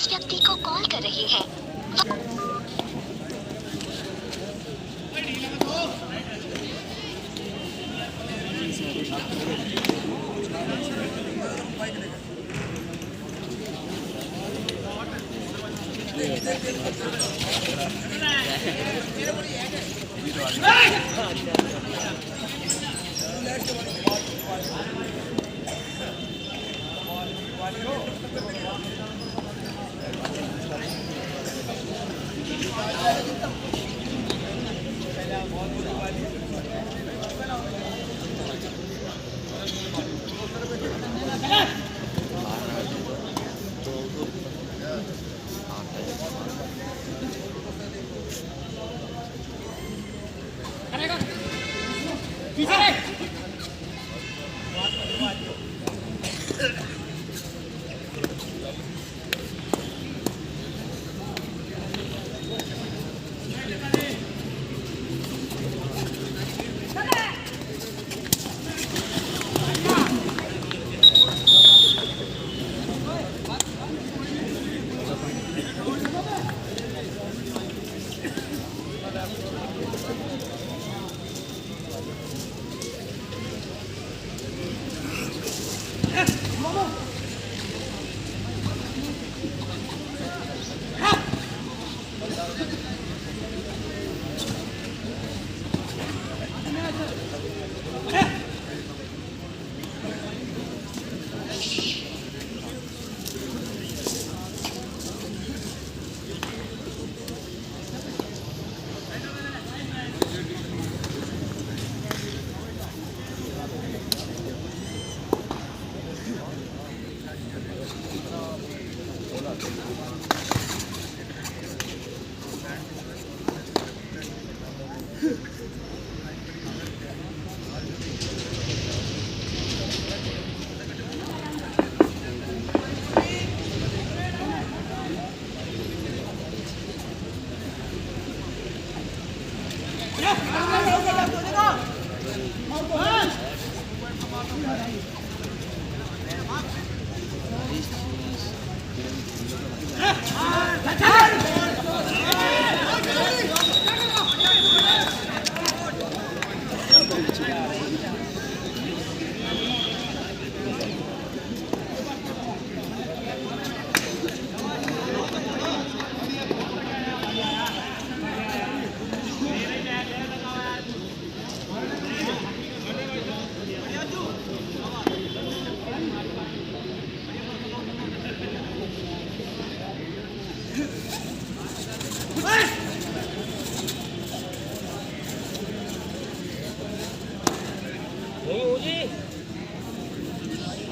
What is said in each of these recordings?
जिस व्यक्ति को कॉल कर रहे हैं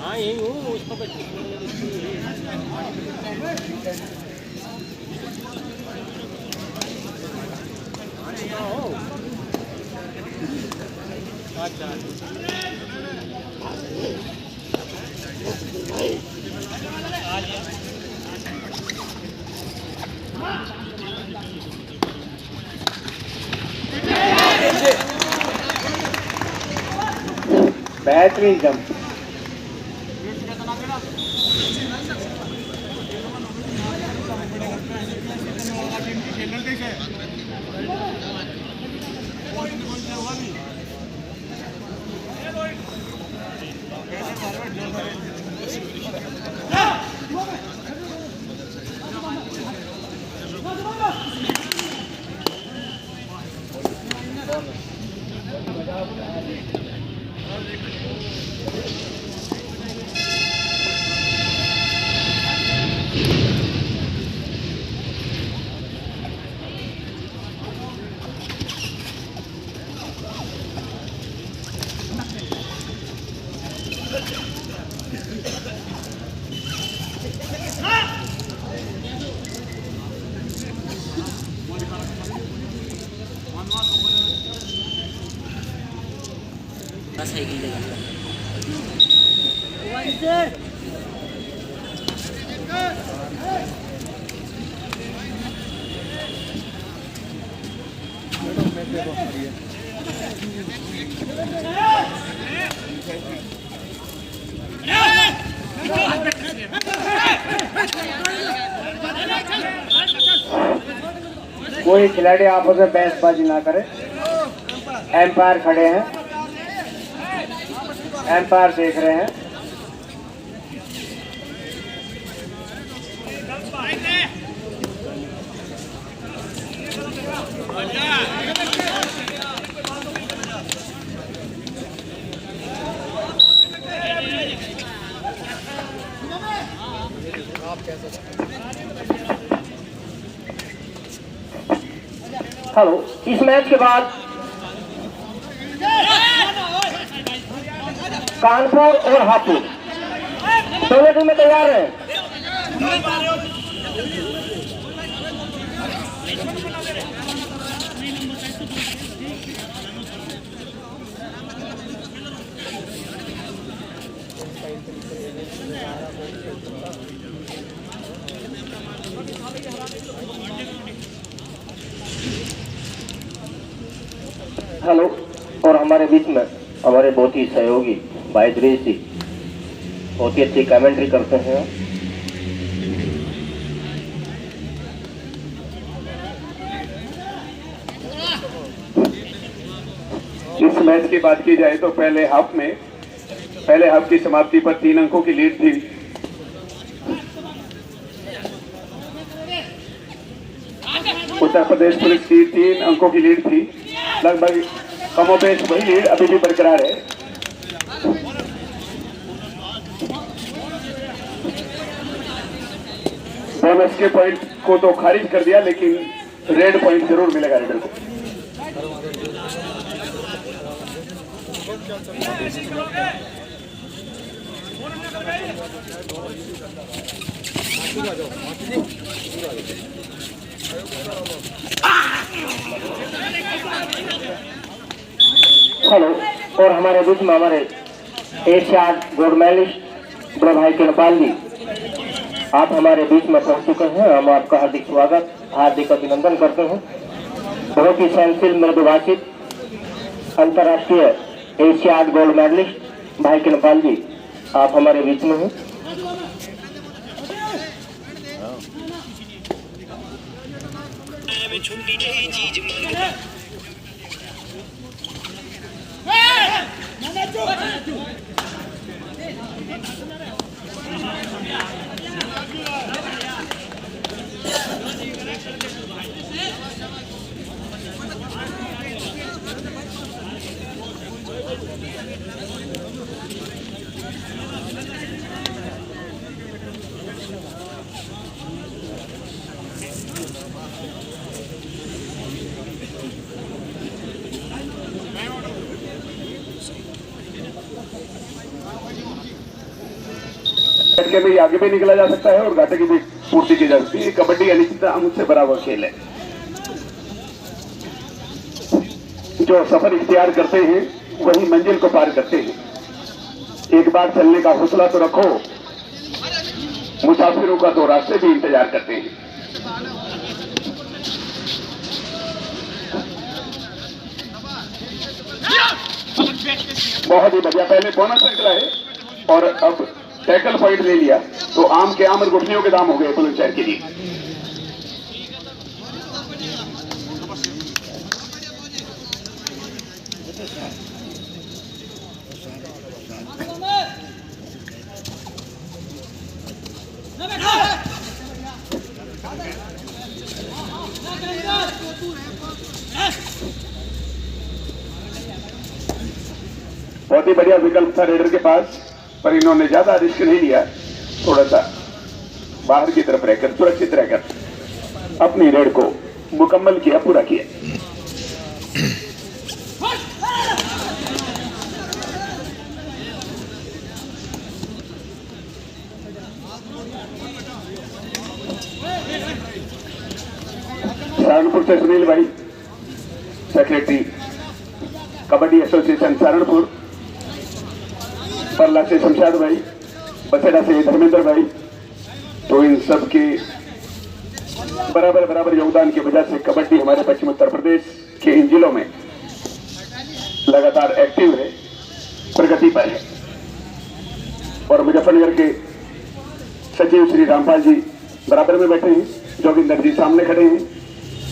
हाँ यही हूँ उसको बेहतरीन जंप कोई खिलाड़ी आपस में बहसबाजी ना करे। एम्पायर खड़े हैं, एम्पायर देख रहे हैं। हेलो, इस मैच के बाद कानपुर और हापुड़ दोनों टीमें तैयार हैं। हेलो, और हमारे बीच में हमारे बहुत ही सहयोगी भाई दिनेश जी बहुत ही अच्छी कमेंट्री करते हैं। इस मैच की बात की जाए तो पहले हाफ की समाप्ति पर 3 अंकों की लीड थी। उत्तर प्रदेश पुलिस की 3 अंकों की लीड थी। लगभग कमोबेश वही लीड अभी भी बरकरार है। बोनस के पॉइंट को तो खारिज कर दिया, लेकिन रेड पॉइंट जरूर मिलेगा रेडर को। हेलो, और हमारे बीच में हमारे एशियाड गोल्ड मेडलिस्ट बड़े भाई के नेपाल जी आप हमारे बीच में पहुंच चुके हैं। हम आपका हार्दिक स्वागत, हार्दिक अभिनंदन करते हैं। बहुत ही सहनशील मृदुभाषित अंतर्राष्ट्रीय एशियाड गोल्ड मेडलिस्ट भाई के नेपाल जी आप हमारे बीच में हैं। के भी आगे भी निकला जा सकता है और घाटे की भी पूर्ति की जा सकती है। कबड्डी अनिश्चितता मुझसे बराबर खेल है। जो सफर इख्तियार करते हैं वही मंजिल को पार करते हैं। एक बार चलने का हौसला तो रखो, मुसाफिरों का तो रास्ते भी इंतजार करते हैं। बहुत ही बढ़िया, पहले बोनस निकला है और अब टैकल पॉइंट ले लिया तो आम के आम और गुठलियों के दाम हो गए बुलंदशहर के लिए। बहुत ही बढ़िया विकल्प था रेडर के पास, पर इन्होंने ज्यादा रिस्क नहीं लिया। थोड़ा सा बाहर की तरफ रहकर सुरक्षित रहकर अपनी रेड को मुकम्मल किया, पूरा किया। सहारनपुर से सुनील भाई, सेक्रेटरी कबड्डी एसोसिएशन सहारनपुर, परला से शमशाद भाई, बसेरा से धर्मेंद्र भाई, तो इन सब के बराबर योगदान की वजह से कबड्डी हमारे पश्चिम उत्तर प्रदेश के इन जिलों में लगातार एक्टिव है, प्रगति पर है। और मुजफ्फरनगर के सचिव श्री रामपाल जी बराबर में बैठे हैं, जोगिंदर जी सामने खड़े हैं,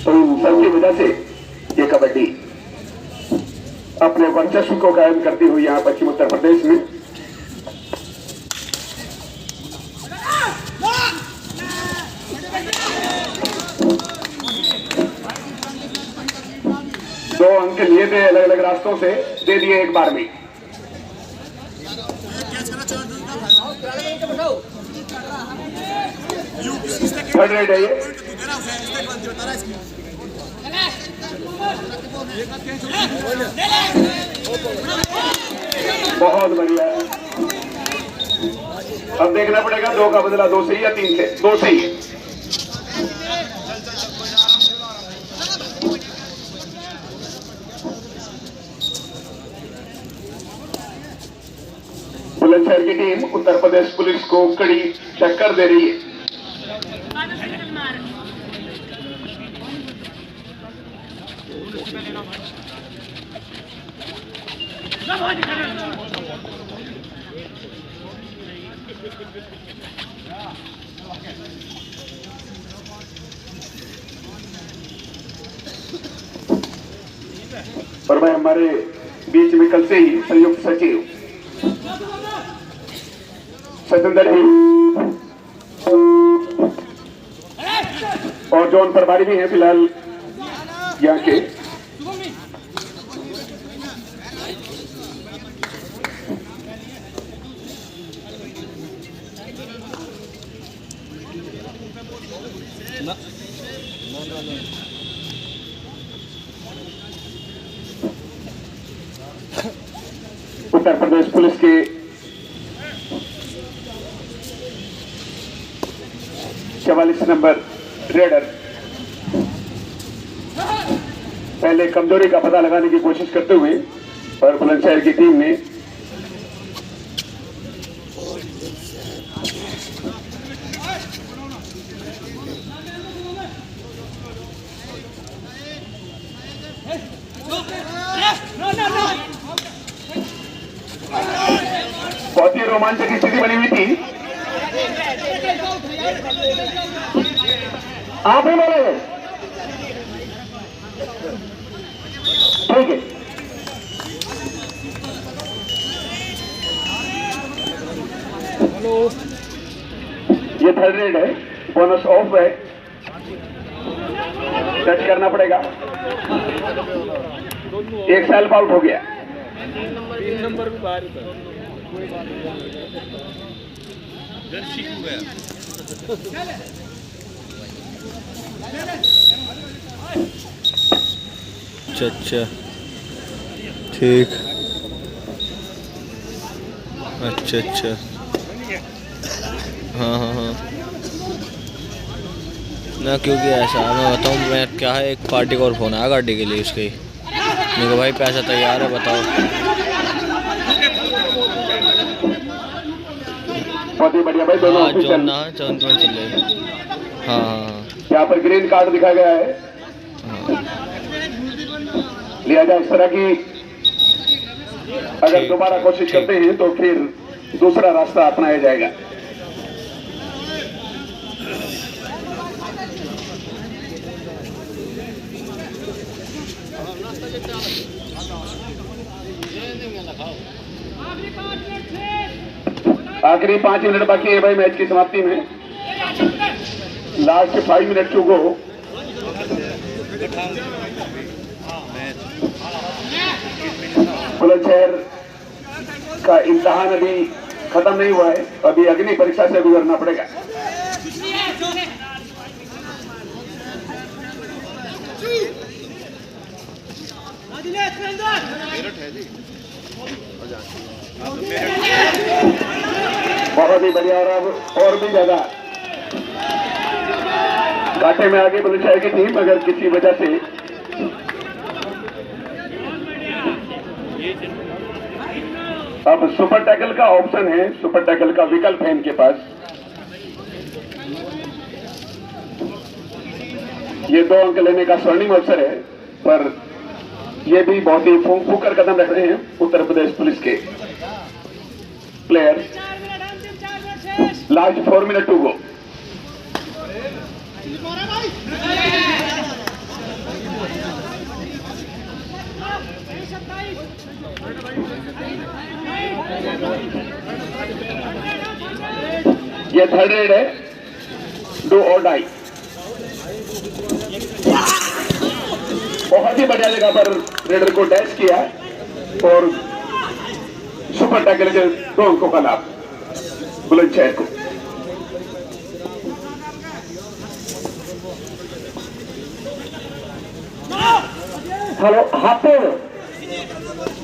तो इन सबकी वजह से ये कबड्डी अपने वर्चस्व को कायम करती हुई यहाँ पश्चिम उत्तर प्रदेश में दो अंक लिए थे अलग अलग रास्तों से, दे दिए एक बार में। थर्ड रेड है ये। बहुत बढ़िया। अब देखना पड़ेगा 2 का बदला 2 से या 3 से। 2 से ही। बुलंदशहर की टीम उत्तर प्रदेश पुलिस को कड़ी टक्कर दे रही है। और भाई हमारे बीच में कल से ही संयुक्त सचिव सतेंद्र ही और जोन प्रभारी भी हैं फिलहाल यहाँ के। उत्तर प्रदेश पुलिस के 44 नंबर रेडर पहले कमजोरी का पता लगाने की कोशिश करते हुए और बुलंदशहर की टीम ने बहुत ही रोमांचक स्थिति बनी हुई थी। आप ही बोले ठीक है। ये थर्ड रेड है, बोनस ऑफ है, टच करना पड़ेगा। एक सेल्फ आउट हो गया। 3 नंबर भी बाहर था। अच्छा ठीक। अच्छा हाँ ना, क्योंकि ऐसा मैं बताऊँ, मैं क्या है, एक पार्टी का और फोन आया गाड़ी के लिए उसके, मेरे को भाई पैसा तैयार है बताओ। बहुत ही बढ़िया भाई, दोनों जौन ना चौंत में चले। हाँ यहाँ पर ग्रीन कार्ड दिखा गया है। लिया जाए इस तरह की, अगर दोबारा कोशिश करते हैं तो फिर दूसरा रास्ता अपनाया जाएगा। आखिरी 5 मिनट बाकी है भाई मैच की समाप्ति में। Last 5 minute to go. Bulandshahr का इम्तिहान अभी खत्म नहीं हुआ है, अभी अग्नि परीक्षा से गुजरना पड़ेगा। बहुत ही बढ़िया। और अब और भी ज्यादा घाटे में आगे बुलंदशहर की टीम, अगर किसी वजह से अब सुपर टैकल का ऑप्शन है, सुपर टैकल का विकल्प है इनके पास। ये 2 अंक लेने का स्वर्णिम अवसर है, पर ये भी बहुत ही फूंकर कदम रख रहे हैं उत्तर प्रदेश पुलिस के player. Last 4 minute to go. ये थर्ड रेड है, डू और डाई। बहुत ही बढ़िया जगह पर रेडर को डैश किया और सुपर टैकल के 2 अंकों का लाभ बुलंदशहर को। हेलो,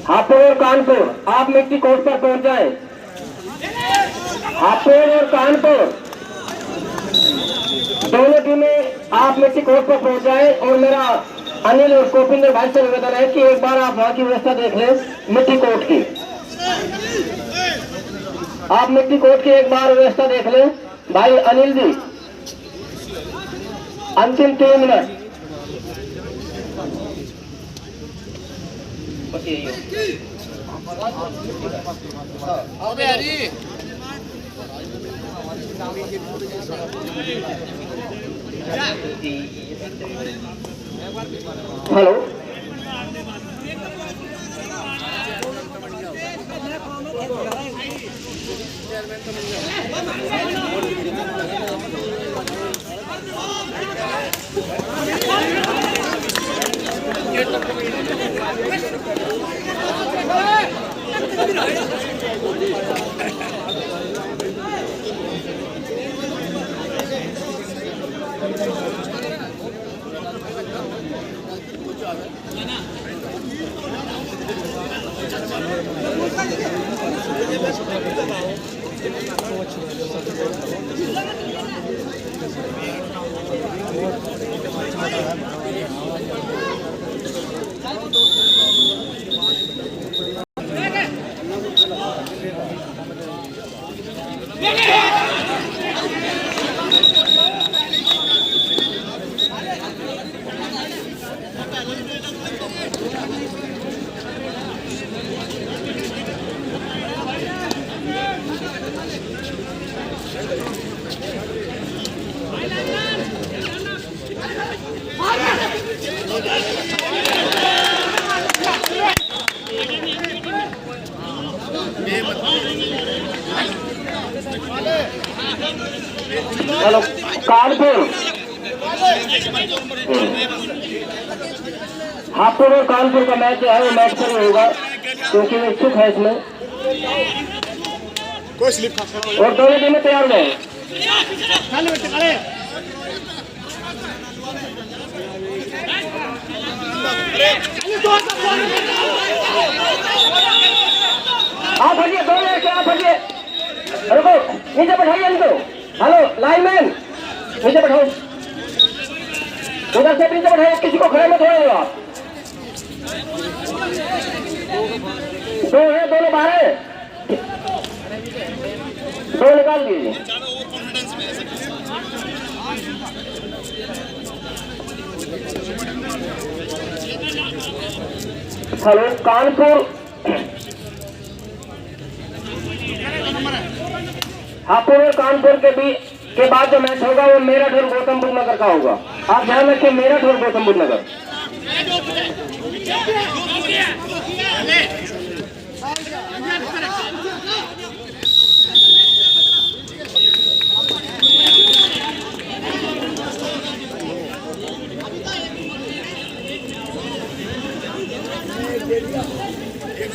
हापुड़ और कानपुर आप मिट्टी कोर्ट पर पहुंच जाए। हापुड़ और कानपुर दोनों टीमें आप मिट्टी कोर्ट पर पहुंच जाए। और मेरा अनिल और गोविंदर भाई से निवेदन है कि एक बार आप वहां की व्यवस्था देख लें मिट्टी कोर्ट की। आप मिट्टी कोर्ट की एक बार व्यवस्था देख लें भाई अनिल जी। अंतिम 3 minute. Hello, hello, Kanpur, Hapur और कानपुर का मैच जो है वो मैच शुरू होगा क्योंकि वो इच्छुक है इसमें। और दोनों टीमें तैयार हैं। आप हटिए, दोनों लड़के आप हटिए। रुको, नीचे बैठाइए इनको। हेलो लाइनमैन, नीचे बैठाओ। उधर से नीचे बैठाइए, किसी को खड़े मत होइए आप। 2 है, दोनों बाहर है। 2 निकाल दीजिए। हेलो कानपुर, हापुड़ और कानपुर के बाद जो मैच होगा वो मेरठ और गौतम बुद्ध नगर का होगा। आप ध्यान रखिए, मेरठ और गौतम बुद्ध नगर। Gracias.